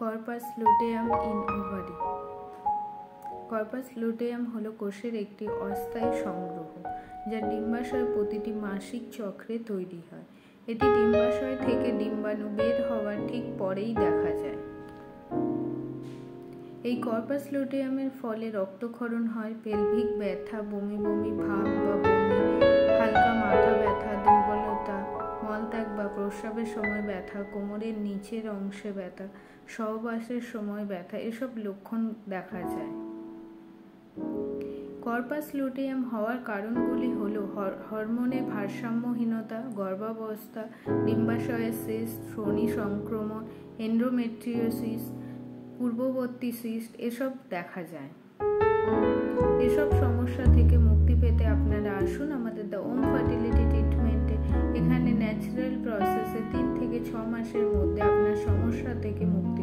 Corpus luteum in ovary. Corpus luteum হলো কোষের একটি অস্থায়ী সংগ্রহ, যা ডিম্বাশয় প্রতিটি মাসিক চক্রে তৈরি হয়। এটি ডিম্বাশয় থেকে ডিম্বাণু বের হওয়ার ঠিক পরেই দেখা যায়। এই কর্পাস লুটেয়ামের ফলে রক্তক্ষরণ হয়, পেলভিক ব্যথা, বমি বমি ভাব বা বমি, হালকা মাথা ব্যথা, দুর্বলতা, মলত্যাগ বা প্রস্রাবের সময় ব্যথা, কোমরের নিচের অংশে ব্যথা, সহবাসের সময় ব্যথা, এসব লক্ষণ দেখা যায়। কর্পাস লুটেয়াম হওয়ার কারণগুলি হল হরমোনের ভারসাম্যহীনতা, গর্ভাবস্থা, ডিম্বাশয়ের সিস্ট, শ্রোণী সংক্রমণ, এন্ডোমেট্রিওসিস, পূর্ববর্তী সিস্ট, এসব দেখা যায়। এসব সমস্যা থেকে মুক্তি পেতে আপনারা আসুন আমাদের দ্য ওম ফার্টিলিটি ট্রিটমেন্টে। এখানে ন্যাচারাল প্রসেসে 3 থেকে 6 মাসের মধ্যে আপনার সমস্যা থেকে মুক্তি